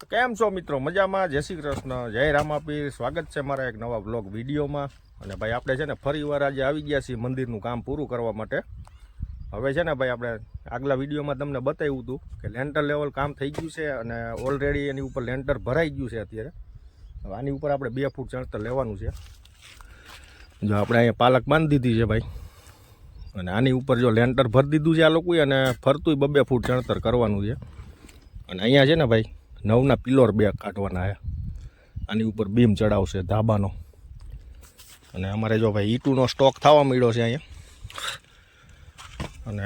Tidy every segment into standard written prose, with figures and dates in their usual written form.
કેમ છો મિત્રો? મજામાં? જય શ્રી કૃષ્ણ, જય રામાપીર. સ્વાગત છે મારા એક નવા બ્લોગ વિડીયોમાં. અને ભાઈ આપણે છે ને ફરીવાર આજે આવી ગયા છીએ મંદિરનું કામ પૂરું કરવા માટે. હવે છે ને ભાઈ આપણે આગલા વિડીયોમાં તમને બતાવ્યું હતું કે લેન્ટર લેવલ કામ થઈ ગયું છે અને ઓલરેડી એની ઉપર લેન્ટર ભરાઈ ગયું છે અત્યારે. હવે આની ઉપર આપણે 2 ફૂટ ચણતર લેવાનું છે. જો આપણે અહીંયા પાલક બાંધી દીધી છે ભાઈ, અને આની ઉપર જો લેન્ટર ભરી દીધું છે આ લોકોએ, અને ફરતુંય 2 ફૂટ ચણતર કરવાનું છે. અને અહીંયા છે ને ભાઈ નવના પિલોર 2 કાઢવાના છે. આની ઉપર બીમ ચડાવશે ધાબાનો. અને અમારે જો ભાઈ ઈંટુનો સ્ટોક થવા મળ્યો છે અહીંયા, અને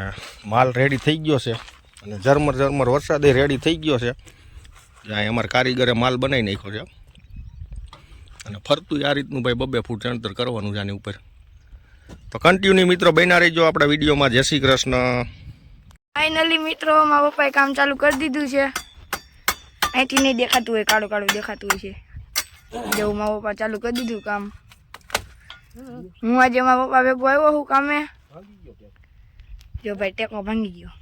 માલ રેડી થઈ ગયો છે, અને ઝરમર વરસાદે રેડી થઈ ગયો છે. જ્યાં અમારા કારીગરે માલ બનાવી નાખ્યો છે. અને ફરતું આ રીતનું ભાઈ 2 ફૂટ ચણતર કરવાનું છે આની ઉપર. તો કન્ટિન્યુ મિત્રો બન્યા રહીજો આપણા વિડીયોમાં. જય શ્રી કૃષ્ણ. ફાઇનલી મિત્રો મારા પપ્પાએ કામ ચાલુ કરી દીધું છે. અહીંથી નહીં દેખાતું હોય, કાળું કાળું દેખાતું હોય છે. જેવું મારા પપ્પા ચાલુ કરી દીધું કામ. હું આજે મારા પપ્પા ભેગો આવ્યો હું કામે. જો ભાઈ ટેકો ભાંગી ગયો,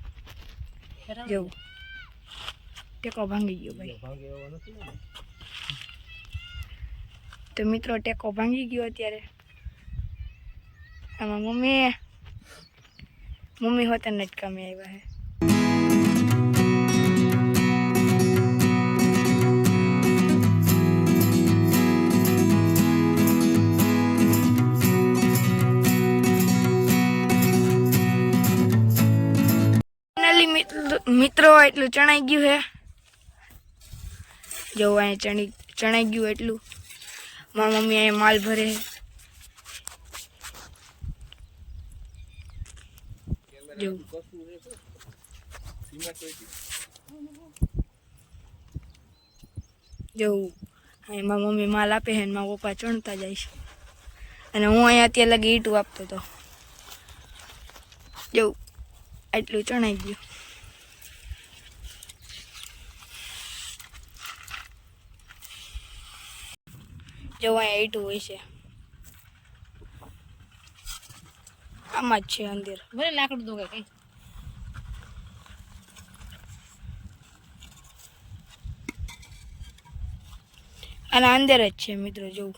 જેવું ટેકો ભાંગી ગયો ભાઈ. તો મિત્રો ટેકો ભાંગી ગયો અત્યારે. આમાં મમ્મી હોતા જ કામે આવ્યા છે. મિત્રો એટલું ચણાઈ ગયું છે. જો અહીંયા ચણાઈ ગયું એટલું. મારી મમ્મી અહીંયા માલ ભરે છે. જેવું અહીં મારી મમ્મી માલ આપે છે ને મારા પપ્પા ચણતા જાય છે. અને હું અહીંયા અત્યારે લગી ઈંટું આપતો હતો. જેવું એટલું ચણાઈ ગયું. જો અહીંયા ઈંટું હોય છે, આમાં જ છે અંદર. ભલે લાકડું દો કઈ અને અંદર જ છે મિત્રો. જોવું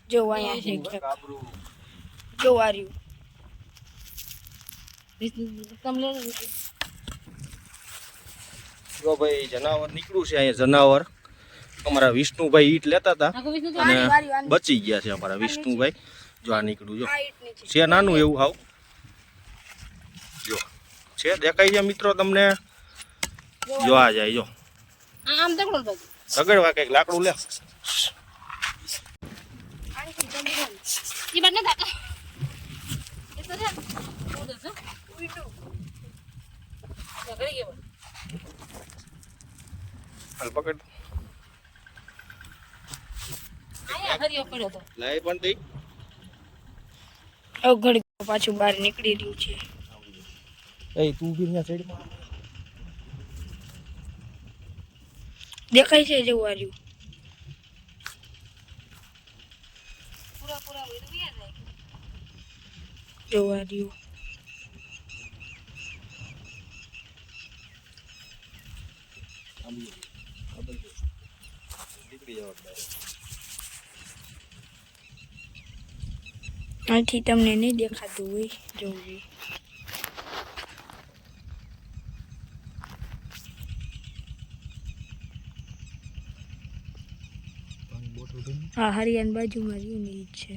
જો અહીંયા જો આ રહ્યું. જો ભાઈ જનાવર નીકળ્યું છે અહીંયા. જનાવર અમારા વિષ્ણુભાઈ ઈટ લેતા હતા અને બચી ગયા છે અમારા વિષ્ણુભાઈ. જો આ નીકળ્યું, જો છે નાનું એવું હાવ. જો છે દેખાય છે મિત્રો તમને? જો આ જાય, જો સગડવા કઈક લાકડું લે. પકડ લાય પણ તે ઘડી પાછું બહાર નીકળી રહ્યું છે. એ તું બી ત્યાં સાઈડમાં દેખાય છે જેવું આ રહ્યું. જેવું આ રહ્યું. અહીંથી તમને નહીં દેખાતું હોય. જોવું હા, હરિયાણ બાજુમાં રહ્યું ને ઈ જ છે.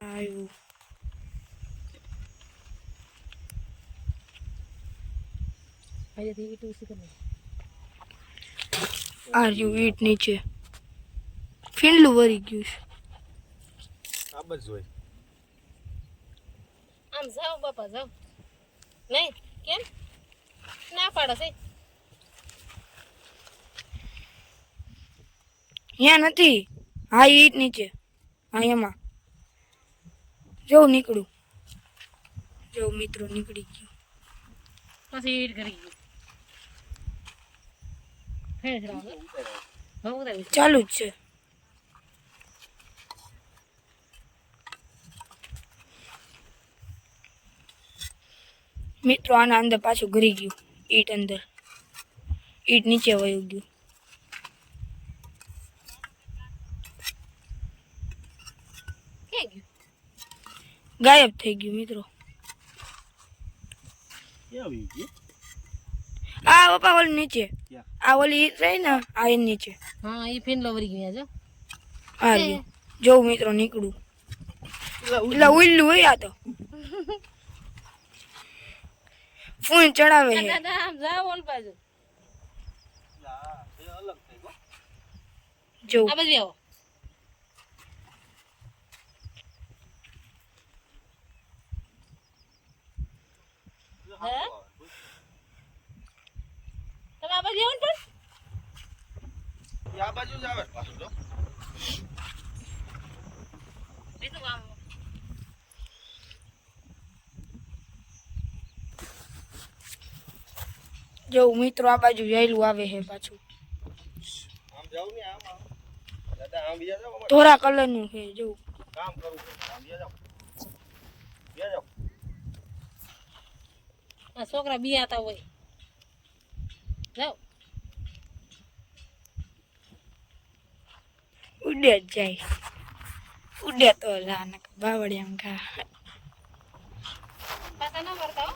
આવ્યું આ રહ્યું ઈટ નીચે. ફીંડલું વળી ગયું છે. આમ જ હોય. આમ જાવ બાપા જાવ. નહીં કેમ ના પાડે છે? અહીંયા નથી. હા ઈટ નીચે. હા એમાં જો નીકળું. જો મિત્રો નીકળી ગયું. પછી ઈટ કરી ગયું ફેર રાવ હવે ઉતારી ચાલુ જ છે. મિત્રો આના અંદર પાછું ઘરી ગયું. ઈટ અંદર, ઈટ નીચે વયું ગયું. ક્યાં ગયું ગાયબ થઈ ગયું મિત્રો. આ પપ્પા ઓલી નીચે, આ ઓલી ઈટ રહી ને આ એની નીચે. હા એ ફીંડલો વળી ગયા જો આ રહ્યું. જો મિત્રો નીકળું. એટલે ઉલ્લું હોય આ તો. ફૂન ચડાવે છે. દાદા આમ જાવ ઓલ બાજુ જો આ બાજુ આવો હે તમે આ બાજુ આવો ને પણ આ બાજુ જ આવે પાછું જો. બીજું કામ જો મિત્રો આ બાજુ જઈલું આવે છે પાછું. આમ જાવ ને આમ દાદા આમ બીજા જાવ ધોરા કલરનું છે. જો કામ કરું આમ બીજા જાવ બીજા જાવ. આ છોકરા બિયાતા હોય જાઓ ઉડે જ જાય. ઉડે તો લાનક બાવળિયામ ખા. પાછા ન કરતા હો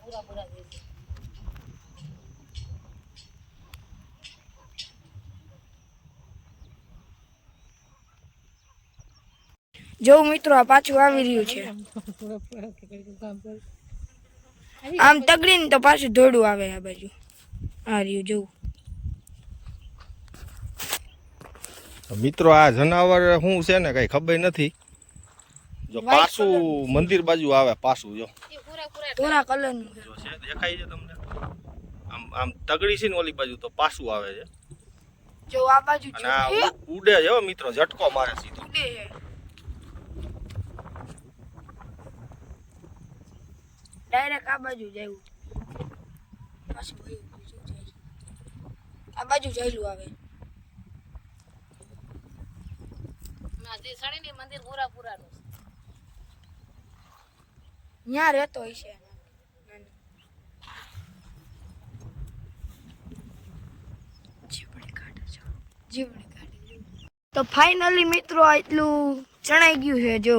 પૂરા પૂરા દેજો જો મિત્રો આ પાછું આવી રહ્યું છે. આમ તગડીને તો પાછું ધોડું આવે આ બાજુ. આ રહ્યું જોવું. મિત્રો આ જનાવર શું છે ને કઈ ખબર નથી. જો પાછું મંદિર બાજુ આવે પાછું જો એ પૂરા પૂરા ધોરા કલરનું છે. જો છે દેખાય છે તમને. આમ આમ તગડી છે ને ઓલી બાજુ તો પાછું આવે છે. જો આ બાજુ અને આ ઉડે છે હો મિત્રો, ઝટકો મારે સીધો. ઉડે છે. ડાયરેક્ટ આ બાજુ જાય. પાછું વયું બીજું જાય. આ બાજુ જઈલું આવે. ના જે સડી ને મંદિર પૂરા પૂરા નું ત્યાં રહેતો હોય છે. તો ફાઇનલી મિત્રો એટલું ચણાઈ ગયું છે. જો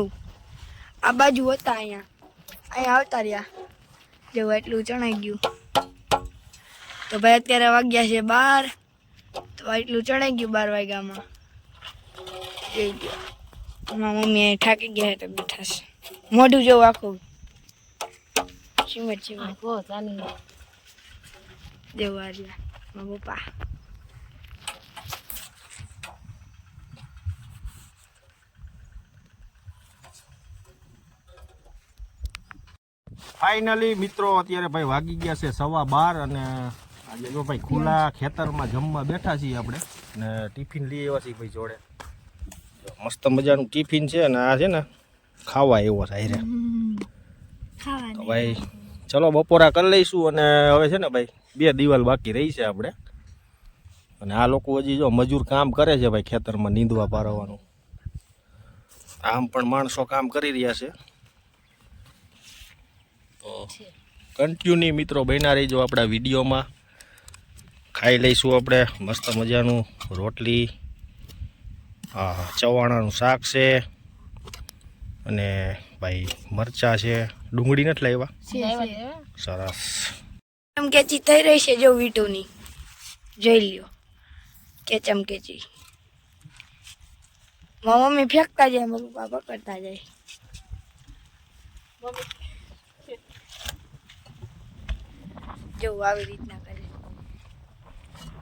આ બાજુ હતા અહીંયા આવતા રહ્યા. જો એટલું ચણાઈ ગયું. તો ભાઈ અત્યારે વાગ્યા છે 12. તો એટલું ચણાઈ ગયું 12 વાગ્યામાં. જોઈ ગયો મારા મમ્મી અહીં થાકી ગયા છે તો બેઠા છે. મોઢું જેવું આખું સિમેન્ટ સિમેન્ટ કો ચાલી જેવું આ રહ્યા મારા પપ્પા. ફાઇનલી મિત્રો અત્યારે ભાઈ વાગી ગયા છે 12:15 અને આજે જો ભાઈ ખુલ્લા ખેતરમાં જમવા બેઠા છીએ આપણે ને ટિફિન લઈ આવ્યા છીએ ભાઈ જોડે. મસ્ત મજાનું ટિફિન છે અને આ છે ને ખાવા એવો છે હારે. તો ભાઈ ચલો બપોરા કરી લઈશું અને હવે છે ને ભાઈ 2 દિવાલ બાકી રહી છે આપણે. અને આ લોકો હજી જો મજૂર કામ કરે છે ભાઈ ખેતરમાં નીંદવા પારવાનું. આમ પણ માણસો કામ કરી રહ્યા છે. તો કન્ટિન્યુ મિત્રો બન્યા રહીજો આપણા વિડીયોમાં. ખાઈ લઈશું આપણે મસ્ત મજાનું રોટલી, હા ચવાણાનું શાક છે અને ભાઈ મરચાં છે. ડુંગળી નથી લાવ્યા. સરસ કેચમ કેચી થઈ રહી છે. જો વીટોની જોઈ લ્યો કેચમ કેચી. મારા મમ્મી ફેંકતા જાય, મારા પપ્પા પકડતા જાય. જો આવી રીતના કરે.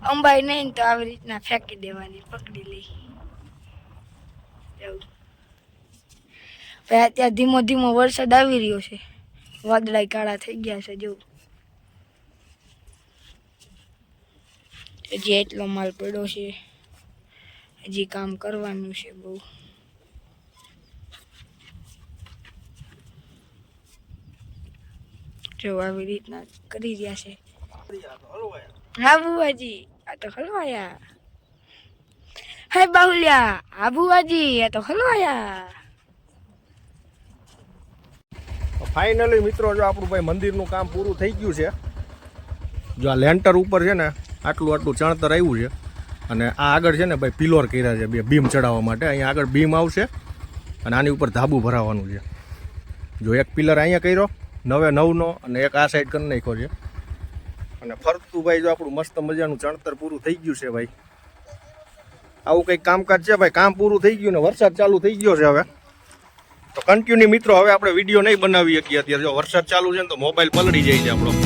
અંબાઈ નહીં તો આવી રીતના ફેંકી દેવાની, પકડી લઈ. જવું અત્યારે ધીમો ધીમો વરસાદ આવી રહ્યો છે. વાદળાય કાળા થઈ ગયા છે. જો હજી એટલો માલ પડ્યો છે. હજી કામ કરવાનું છે બહુ. જો આવી રીતના કરી રહ્યા છે. હા બુવાજી, આ તો હલવાયા. હે બાહુલિયા, હા બુવાજી, આ તો હલવાયા. ફાઇનલી મિત્રો જો આપણું ભાઈ મંદિરનું કામ પૂરું થઈ ગયું છે. જો આ લેન્ટર ઉપર છે ને આટલું ચણતર આવ્યું છે અને આ આગળ છે ને ભાઈ પિલોર કર્યા છે, બે બીમ ચડાવવા માટે. અહીંયા આગળ બીમ આવશે અને આની ઉપર ધાબુ ભરાવાનું છે. જો એક પિલર અહીંયા કર્યો નવે નવનો અને એક આ સાઈડ કરી નાખ્યો છે. અને ફરતું ભાઈ જો આપણું મસ્ત મજાનું ચણતર પૂરું થઈ ગયું છે ભાઈ. આવું કંઈક કામકાજ છે ભાઈ. કામ પૂરું થઈ ગયું ને વરસાદ ચાલુ થઈ ગયો છે હવે. તો કન્ટિન્યુ મિત્રો હવે આપણે વિડીયો નહીં બનાવી શકીએ અત્યારે. જો વરસાદ ચાલુ છે ને તો મોબાઈલ પલળી જાય છે આપણો.